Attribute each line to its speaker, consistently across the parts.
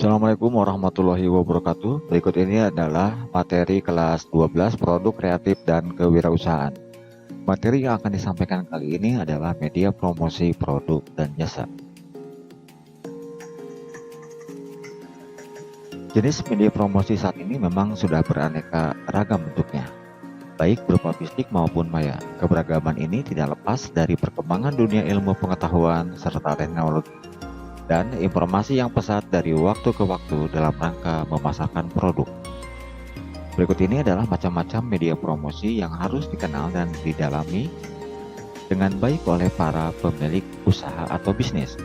Speaker 1: Assalamualaikum warahmatullahi wabarakatuh. Berikut ini adalah materi kelas 12 produk kreatif dan kewirausahaan. Materi yang akan disampaikan kali ini adalah media promosi produk dan jasa. Jenis media promosi saat ini memang sudah beraneka ragam bentuknya, baik berupa fisik maupun maya. Keberagaman ini tidak lepas dari perkembangan dunia ilmu pengetahuan serta teknologi dan informasi yang pesat dari waktu ke waktu dalam rangka memasarkan produk. Berikut ini adalah macam-macam media promosi yang harus dikenal dan didalami dengan baik oleh para pemilik usaha atau bisnis.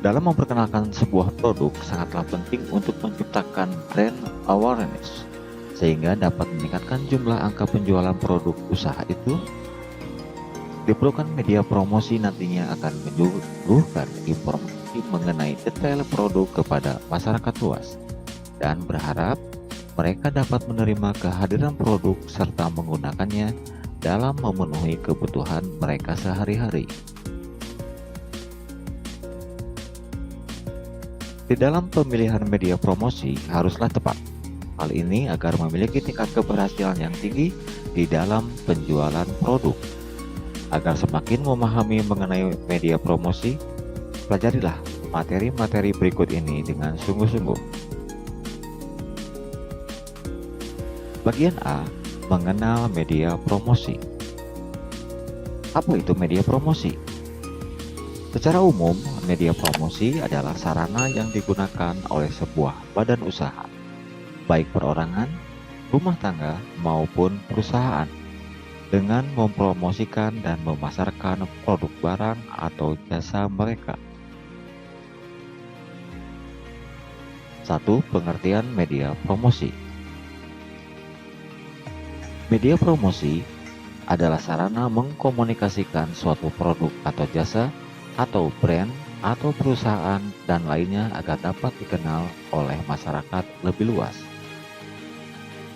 Speaker 1: Dalam memperkenalkan sebuah produk, sangatlah penting untuk menciptakan brand awareness, sehingga dapat meningkatkan jumlah angka penjualan produk usaha itu. Diperlukan media promosi nantinya akan menyuguhkan informasi mengenai detail produk kepada masyarakat luas dan berharap mereka dapat menerima kehadiran produk serta menggunakannya dalam memenuhi kebutuhan mereka sehari-hari. Di dalam pemilihan media promosi haruslah tepat. Hal ini agar memiliki tingkat keberhasilan yang tinggi di dalam penjualan produk. Agar semakin memahami mengenai media promosi, pelajarilah materi-materi berikut ini dengan sungguh-sungguh. Bagian A, mengenal media promosi. Apa itu media promosi? Secara umum, media promosi adalah sarana yang digunakan oleh sebuah badan usaha, baik perorangan, rumah tangga, maupun perusahaan, dengan mempromosikan dan memasarkan produk barang atau jasa mereka. 1. Pengertian media promosi. Media promosi adalah sarana mengkomunikasikan suatu produk atau jasa atau brand atau perusahaan dan lainnya agar dapat dikenal oleh masyarakat lebih luas.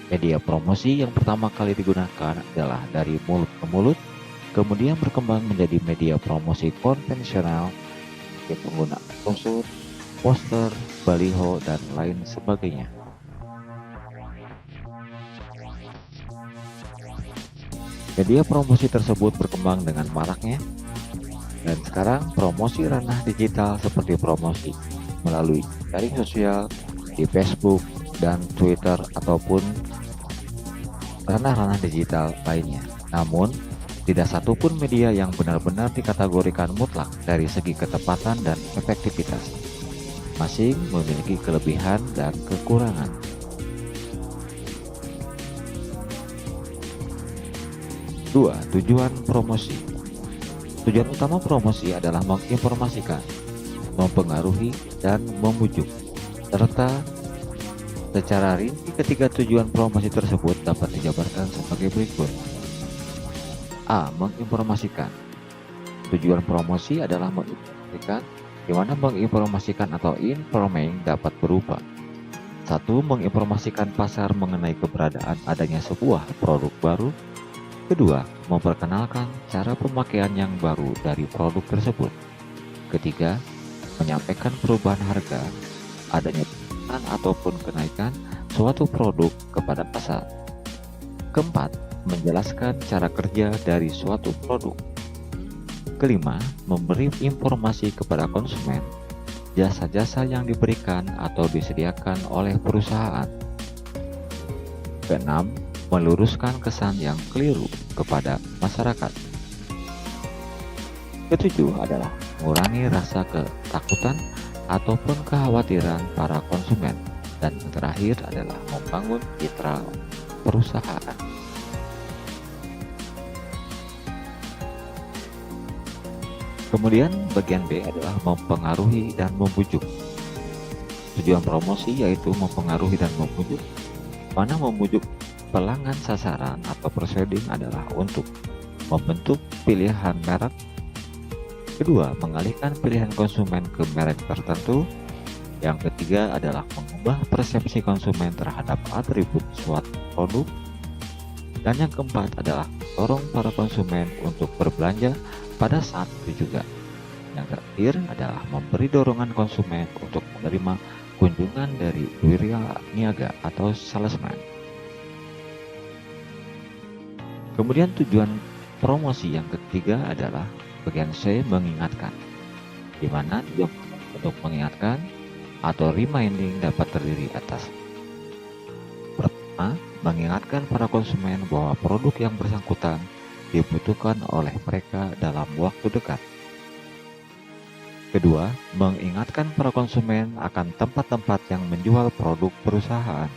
Speaker 1: Media promosi yang pertama kali digunakan adalah dari mulut ke mulut, kemudian berkembang menjadi media promosi konvensional yang menggunakan brosur, poster, baliho, dan lain sebagainya. Media promosi tersebut berkembang dengan maraknya, dan sekarang promosi ranah digital seperti promosi melalui jaring sosial di Facebook dan Twitter ataupun ranah-ranah digital lainnya. Namun, tidak satupun media yang benar-benar dikategorikan mutlak dari segi ketepatan dan efektivitas. Masing memiliki kelebihan dan kekurangan. 2. Tujuan promosi. Tujuan utama promosi adalah menginformasikan, mempengaruhi, dan membujuk, serta secara rinci ketiga tujuan promosi tersebut dapat dijabarkan sebagai berikut. A. Menginformasikan. Tujuan promosi adalah menginformasikan, di mana menginformasikan atau informing dapat berupa 1. Menginformasikan pasar mengenai keberadaan adanya sebuah produk baru. 2. Memperkenalkan cara pemakaian yang baru dari produk tersebut. 3. Menyampaikan perubahan harga, adanya ataupun kenaikan suatu produk kepada pasar. 4. Menjelaskan cara kerja dari suatu produk. 5. Memberi informasi kepada konsumen jasa-jasa yang diberikan atau disediakan oleh perusahaan. 6. Meluruskan kesan yang keliru kepada masyarakat. 7. Adalah mengurangi rasa ketakutan ataupun kekhawatiran para konsumen, dan yang terakhir adalah membangun citra perusahaan. Kemudian bagian B adalah mempengaruhi dan membujuk. Tujuan promosi yaitu mempengaruhi dan membujuk, mana membujuk pelanggan sasaran atau persuading adalah untuk membentuk pilihan merek. 2. Mengalihkan pilihan konsumen ke merek tertentu. Yang 3 adalah mengubah persepsi konsumen terhadap atribut suatu produk. Dan yang keempat adalah mendorong para konsumen untuk berbelanja pada saat itu juga. Yang terakhir adalah memberi dorongan konsumen untuk menerima kunjungan dari wirya niaga atau salesman. Kemudian tujuan promosi yang ketiga adalah bagian C, mengingatkan, di mana tujuan untuk mengingatkan atau reminding dapat terdiri atas: pertama, mengingatkan para konsumen bahwa produk yang bersangkutan dibutuhkan oleh mereka dalam waktu dekat. Kedua, mengingatkan para konsumen akan tempat-tempat yang menjual produk perusahaan.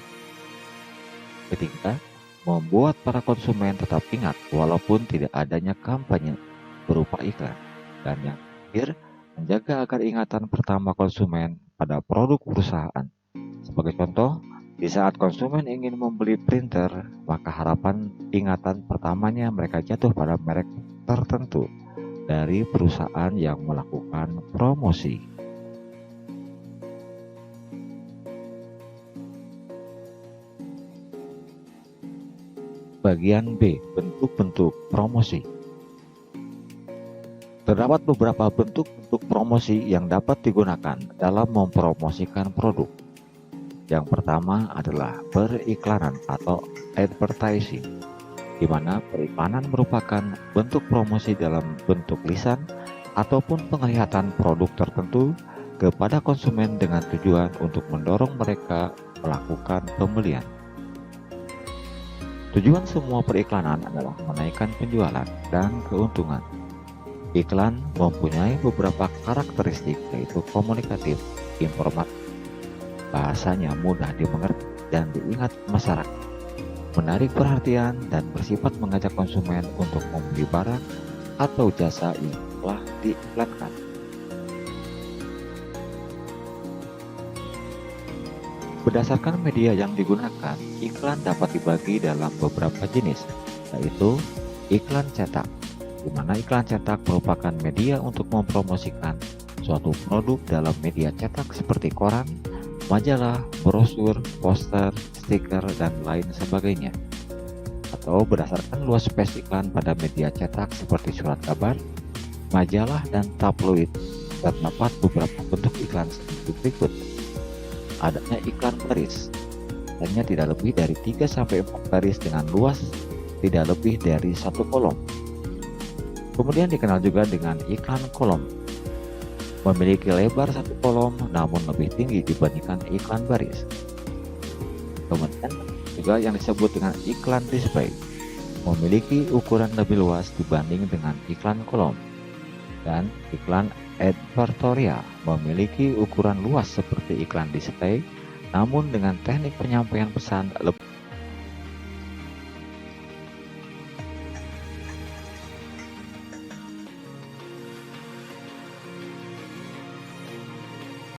Speaker 1: Ketiga, membuat para konsumen tetap ingat walaupun tidak adanya kampanye berupa iklan. Dan yang terakhir, menjaga agar ingatan pertama konsumen pada produk perusahaan. Sebagai contoh, di saat konsumen ingin membeli printer, maka harapan ingatan pertamanya mereka jatuh pada merek tertentu dari perusahaan yang melakukan promosi. Bagian B, bentuk-bentuk promosi. Terdapat beberapa bentuk-bentuk promosi yang dapat digunakan dalam mempromosikan produk. Yang pertama adalah periklanan atau advertising, di mana periklanan merupakan bentuk promosi dalam bentuk lisan ataupun penglihatan produk tertentu kepada konsumen dengan tujuan untuk mendorong mereka melakukan pembelian. Tujuan semua periklanan adalah menaikkan penjualan dan keuntungan. Iklan mempunyai beberapa karakteristik, yaitu komunikatif, informatif, bahasanya mudah dimengerti dan diingat masyarakat, menarik perhatian, dan bersifat mengajak konsumen untuk membeli barang atau jasa yang telah diiklankan. Berdasarkan media yang digunakan, iklan dapat dibagi dalam beberapa jenis, yaitu iklan cetak, di mana iklan cetak merupakan media untuk mempromosikan suatu produk dalam media cetak seperti koran, majalah, brosur, poster, stiker, dan lain sebagainya. Atau berdasarkan luas space iklan pada media cetak seperti surat kabar, majalah, dan tabloid, terdapat beberapa bentuk iklan seperti berikut. Adanya iklan baris, hanya tidak lebih dari 3-4 baris dengan luas tidak lebih dari 1 kolom. Kemudian dikenal juga dengan iklan kolom, memiliki lebar 1 kolom namun lebih tinggi dibandingkan iklan baris. Kemudian juga yang disebut dengan iklan display, memiliki ukuran lebih luas dibanding dengan iklan kolom. Dan iklan advertorial memiliki ukuran luas seperti iklan display, namun dengan teknik penyampaian pesan lebih